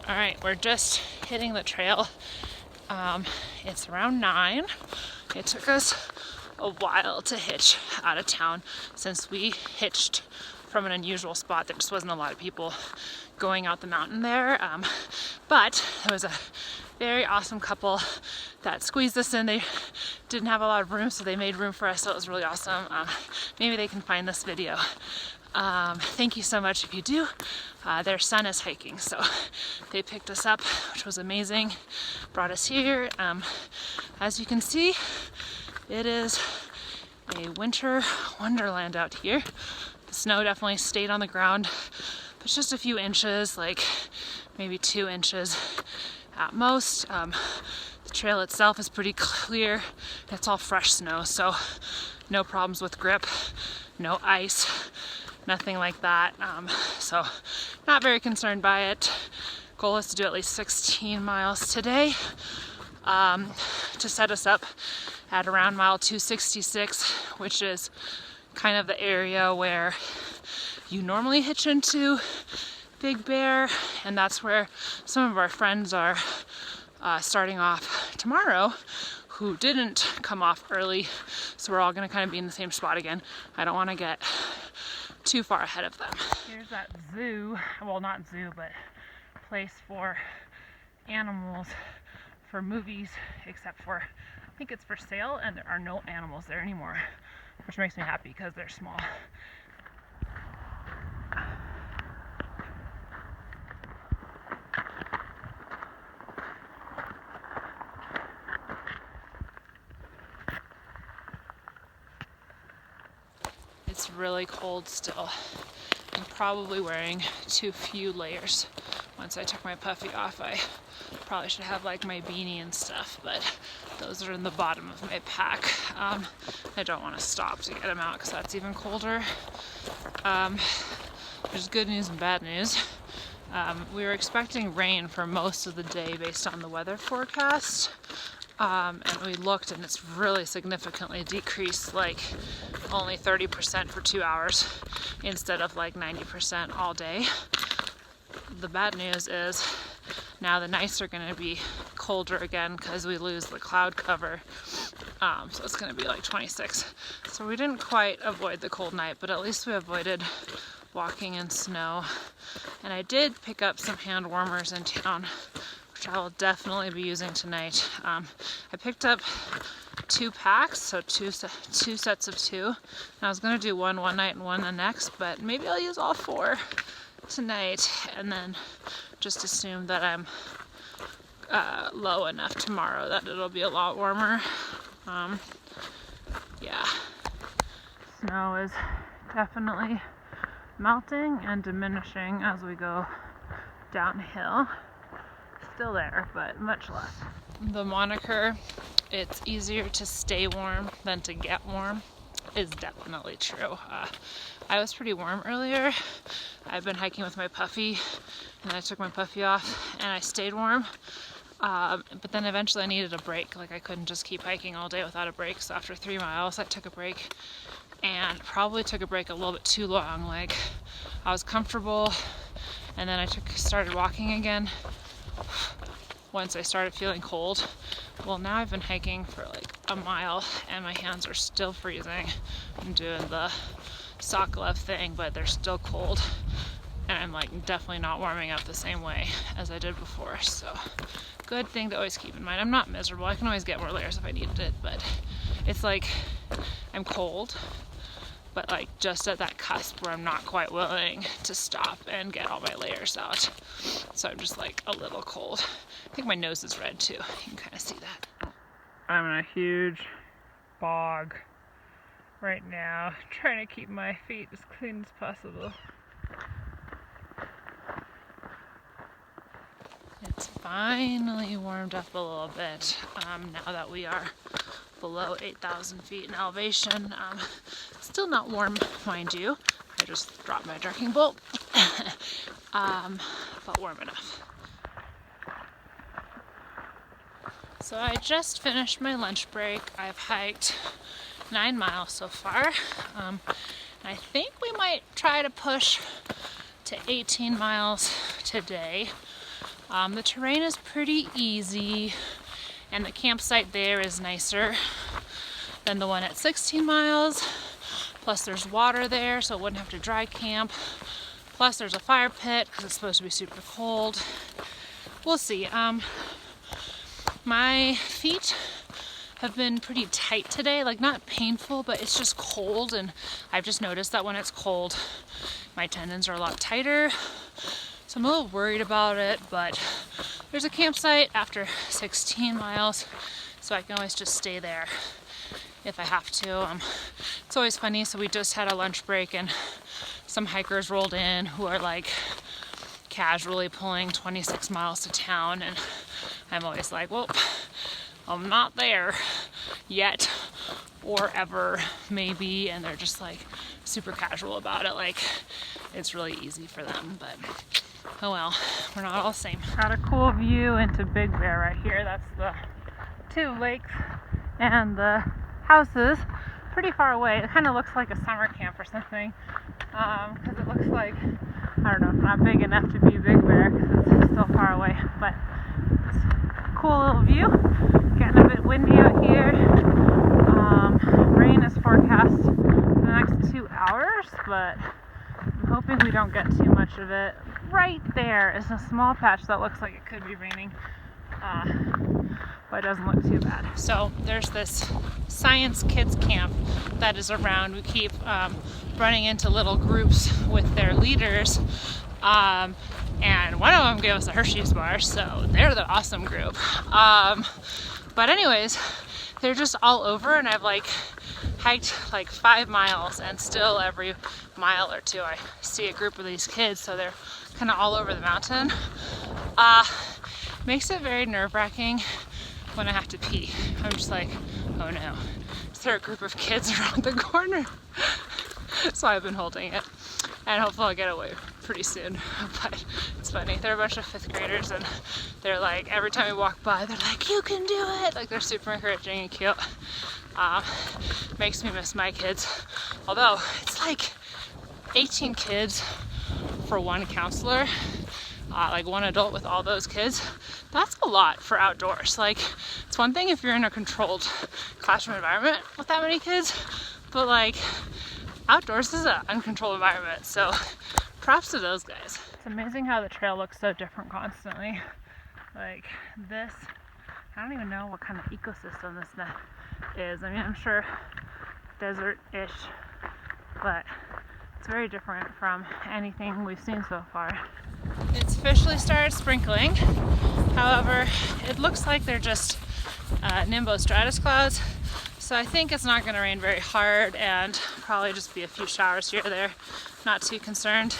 All right, we're just hitting the trail. It's around 9. It took us a while to hitch out of town since we hitched from an unusual spot. There just wasn't a lot of people going out the mountain there. But there was a very awesome couple that squeezed us in. They didn't have a lot of room, so they made room for us, so it was really awesome. Maybe they can find this video. Thank you so much if you do. Their son is hiking, so they picked us up, which was amazing, brought us here. As you can see, it is a winter wonderland out here. The snow definitely stayed on the ground, but just a few inches, like maybe 2 inches at most. The trail itself is pretty clear. It's all fresh snow, so no problems with grip, no ice, nothing like that. So not very concerned by it. Goal is to do at least 16 miles today to set us up at around mile 266, which is kind of the area where you normally hitch into Big Bear, and that's where some of our friends are starting off tomorrow who didn't come off early, so we're all going to kind of be in the same spot again. I don't want to get too far ahead of them. Here's that zoo, well, not zoo, but place for animals for movies, except for I think it's for sale, and there are no animals there anymore, which makes me happy because they're small. It's really cold still. I'm probably wearing too few layers. Once I took my puffy off, I probably should have like my beanie and stuff, but those are in the bottom of my pack. I don't want to stop to get them out because that's even colder. There's good news and bad news. We were expecting rain for most of the day based on the weather forecast. And we looked and it's really significantly decreased, like only 30% for 2 hours instead of like 90% all day. The bad news is now the nights are going to be colder again because we lose the cloud cover. So it's going to be like 26. So we didn't quite avoid the cold night, but at least we avoided walking in snow. And I did pick up some hand warmers in town, which I will definitely be using tonight. I picked up 2 packs, so two sets of 2. And I was going to do one night and one the next, but maybe I'll use all 4 tonight and then just assume that I'm low enough tomorrow that it'll be a lot warmer. Yeah, snow is definitely melting and diminishing as we go downhill. Still there, but much less. The moniker, it's easier to stay warm than to get warm, is definitely true. I was pretty warm earlier. I've been hiking with my puffy, and I took my puffy off, and I stayed warm. But then eventually I needed a break. Like I couldn't just keep hiking all day without a break. So after 3 miles, I took a break, and probably took a break a little bit too long. Like I was comfortable, and then I started walking again once I started feeling cold. Well, now I've been hiking for like a mile and my hands are still freezing. I'm doing the sock glove thing, but they're still cold, and I'm like definitely not warming up the same way as I did before. So good thing to always keep in mind. I'm not miserable. I can always get more layers if I needed it, but it's like I'm cold, but like just at that cusp where I'm not quite willing to stop and get all my layers out. So I'm just like a little cold. I think my nose is red too. You can kind of see that. I'm in a huge bog right now, trying to keep my feet as clean as possible. It's finally warmed up a little bit now that we are below 8,000 feet in elevation. Still not warm, mind you. I just dropped my drinking bowl, but warm enough. So I just finished my lunch break. I've hiked 9 miles so far. I think we might try to push to 18 miles today. The terrain is pretty easy, and the campsite there is nicer than the one at 16 miles. Plus there's water there, so it wouldn't have to dry camp. Plus there's a fire pit because it's supposed to be super cold. We'll see. My feet have been pretty tight today, like not painful, but it's just cold, and I've just noticed that when it's cold, my tendons are a lot tighter. So I'm a little worried about it, but there's a campsite after 16 miles, so I can always just stay there if I have to. It's always funny, so we just had a lunch break and some hikers rolled in who are like casually pulling 26 miles to town, and I'm always like, well, I'm not there yet or ever, maybe, and they're just like super casual about it, like it's really easy for them, but oh well, we're not all the same. Got a cool view into Big Bear right here. That's the 2 lakes and the houses pretty far away. It kind of looks like a summer camp or something, because it looks like, I don't know, not big enough to be Big Bear because it's still far away, but it's a cool little view. Getting a bit windy out here. Rain is forecast for the next 2 hours, but I'm hoping we don't get too much of it. Right there is a small patch that looks like it could be raining, but it doesn't look too bad. So there's this science kids camp that is around. We keep running into little groups with their leaders, and one of them gave us a Hershey's bar, so they're the awesome group. But anyways, they're just all over, and I've like hiked like 5 miles, and still every mile or 2 I see a group of these kids, so they're kind of all over the mountain. Makes it very nerve-wracking when I have to pee. I'm just like, oh no, is there a group of kids around the corner? So I've been holding it, and hopefully I'll get away pretty soon. But it's funny, they're a bunch of 5th graders, and they're like, every time we walk by, they're like, you can do it! Like, they're super encouraging and cute. Makes me miss my kids. Although, it's like 18 kids for one counselor, like one adult with all those kids. That's a lot for outdoors. Like, it's one thing if you're in a controlled classroom environment with that many kids, but like, outdoors is an uncontrolled environment, so props to those guys. It's amazing how the trail looks so different constantly. Like this, I don't even know what kind of ecosystem this is. I mean, I'm sure desert-ish, but it's very different from anything we've seen so far. It's officially started sprinkling. However, it looks like they're just nimbostratus clouds. So I think it's not going to rain very hard, and probably just be a few showers here or there. Not too concerned.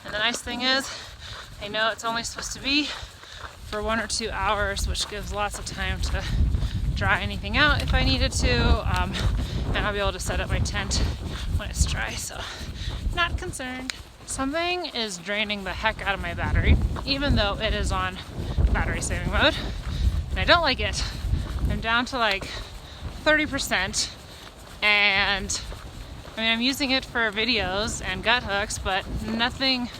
And the nice thing is, I know it's only supposed to be for 1 or 2 hours, which gives lots of time to dry anything out if I needed to. And I'll be able to set up my tent when it's dry, so not concerned. Something is draining the heck out of my battery, even though it is on battery saving mode. And I don't like it. I'm down to like 30%, and I mean, I'm using it for videos and gut hooks, but nothing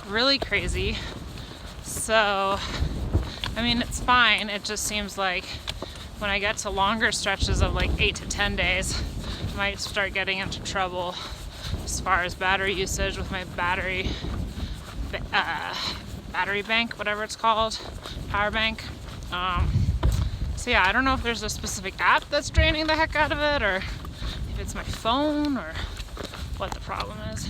really crazy. So, I mean, it's fine. It just seems like when I get to longer stretches of like 8 to 10 days, I might start getting into trouble as far as battery usage with my battery bank, whatever it's called, power bank. So yeah, I don't know if there's a specific app that's draining the heck out of it, or if it's my phone, or what the problem is.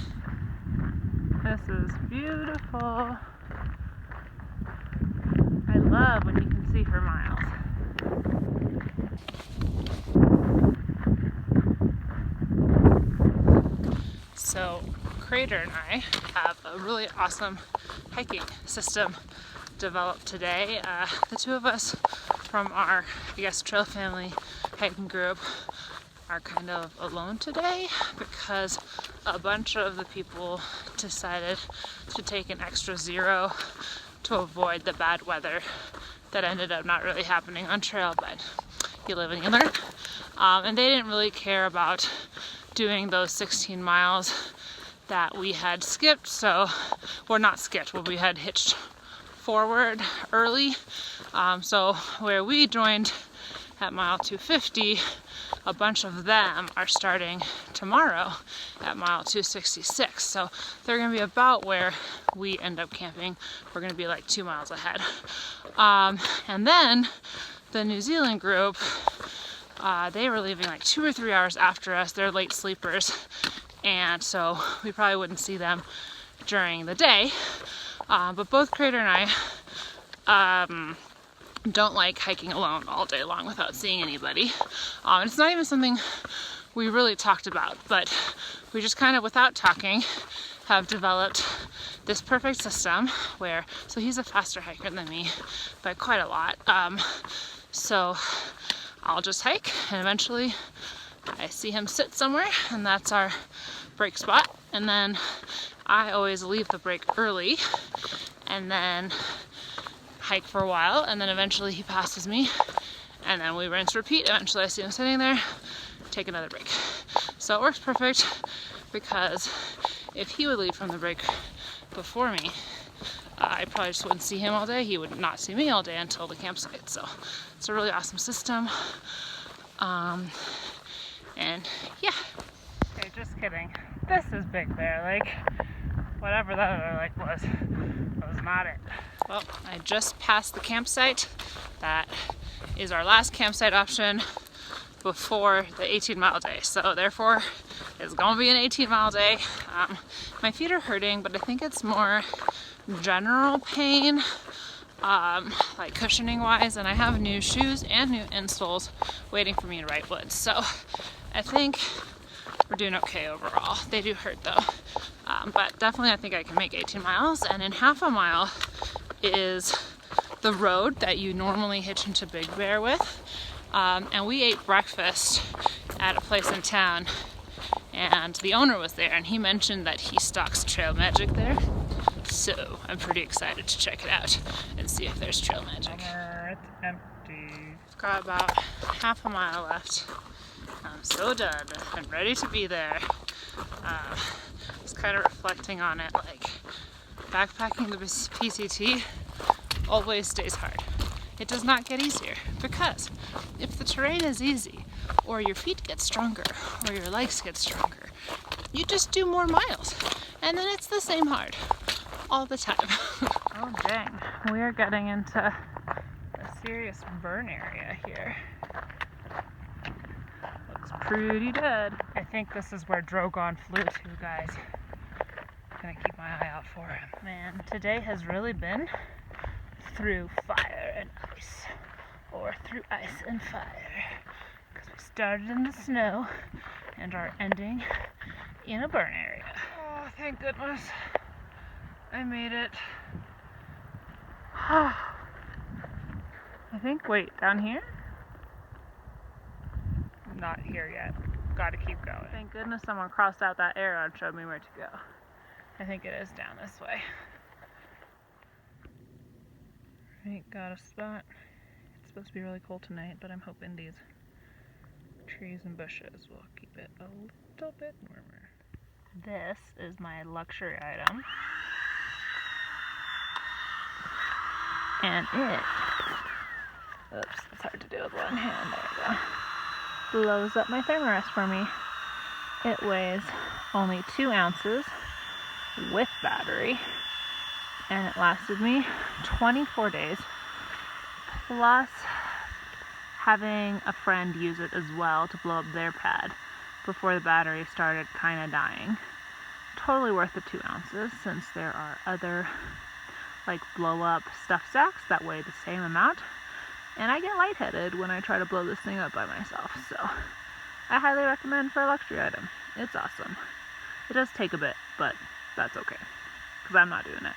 This is beautiful. I love when you can see for miles. So Crater and I have a really awesome hiking system developed today. The two of us from our, I guess, trail family hiking group are kind of alone today because a bunch of the people decided to take an extra 0 to avoid the bad weather that ended up not really happening on trail, but you live and you learn. And they didn't really care about doing those 16 miles that we had skipped, so, or not skipped, but we had hitched forward early. So where we joined at mile 250, a bunch of them are starting tomorrow at mile 266. So they're gonna be about where we end up camping. We're gonna be like 2 miles ahead. And then the New Zealand group, they were leaving like 2 or 3 hours after us. They're late sleepers. And so we probably wouldn't see them during the day. But both Crater and I don't like hiking alone all day long without seeing anybody. It's not even something we really talked about, but we just kind of, without talking, have developed this perfect system where, so he's a faster hiker than me by quite a lot. So I'll just hike, and eventually I see him sit somewhere, and that's our break spot. And then I always leave the break early and then hike for a while, and then eventually he passes me, and then we rinse repeat. Eventually I see him sitting there, take another break. So it works perfect, because if he would leave from the break before me, I probably just wouldn't see him all day. He would not see me all day until the campsite. So it's a really awesome system. And yeah. Okay, just kidding. This is Big Bear Lake. Whatever that other lake was not it. Well, I just passed the campsite. That is our last campsite option before the 18-mile day. So therefore, it's gonna be an 18-mile day. My feet are hurting, but I think it's more general pain, like cushioning wise, and I have new shoes and new insoles waiting for me in Wrightwood. So I think we're doing okay overall. They do hurt though. But definitely I think I can make 18 miles, and in half a mile is the road that you normally hitch into Big Bear with. And we ate breakfast at a place in town, and the owner was there, and he mentioned that he stocks Trail Magic there. So I'm pretty excited to check it out and see if there's Trail Magic. It's empty. I've got about half a mile left. I'm so done and ready to be there. Just kind of reflecting on it, like backpacking the PCT always stays hard. It does not get easier, because if the terrain is easy, or your feet get stronger, or your legs get stronger, you just do more miles, and then it's the same hard all the time. Oh dang, we are getting into a serious burn area here. Looks pretty dead. I think this is where Drogon flew to, guys. Gonna keep my eye out for him. Man, today has really been through fire and ice, or through ice and fire, because we started in the snow and are ending in a burn area. Oh, thank goodness I made it. I think, wait, down here? Not here yet. Gotta keep going. Thank goodness someone crossed out that arrow and showed me where to go. I think it is down this way. Right, got a spot. It's supposed to be really cold tonight, but I'm hoping these trees and bushes will keep it a little bit warmer. This is my luxury item. And it, oops, it's hard to do with one hand, there we go, blows up my thermarest for me. It weighs only 2 ounces with battery, and it lasted me 24 days, plus having a friend use it as well to blow up their pad before the battery started kind of dying. Totally worth the 2 ounces, since there are other like blow up stuff sacks that weigh the same amount, and I get lightheaded when I try to blow this thing up by myself. So I highly recommend for a luxury item. It's awesome. It does take a bit, but that's okay, because I'm not doing it.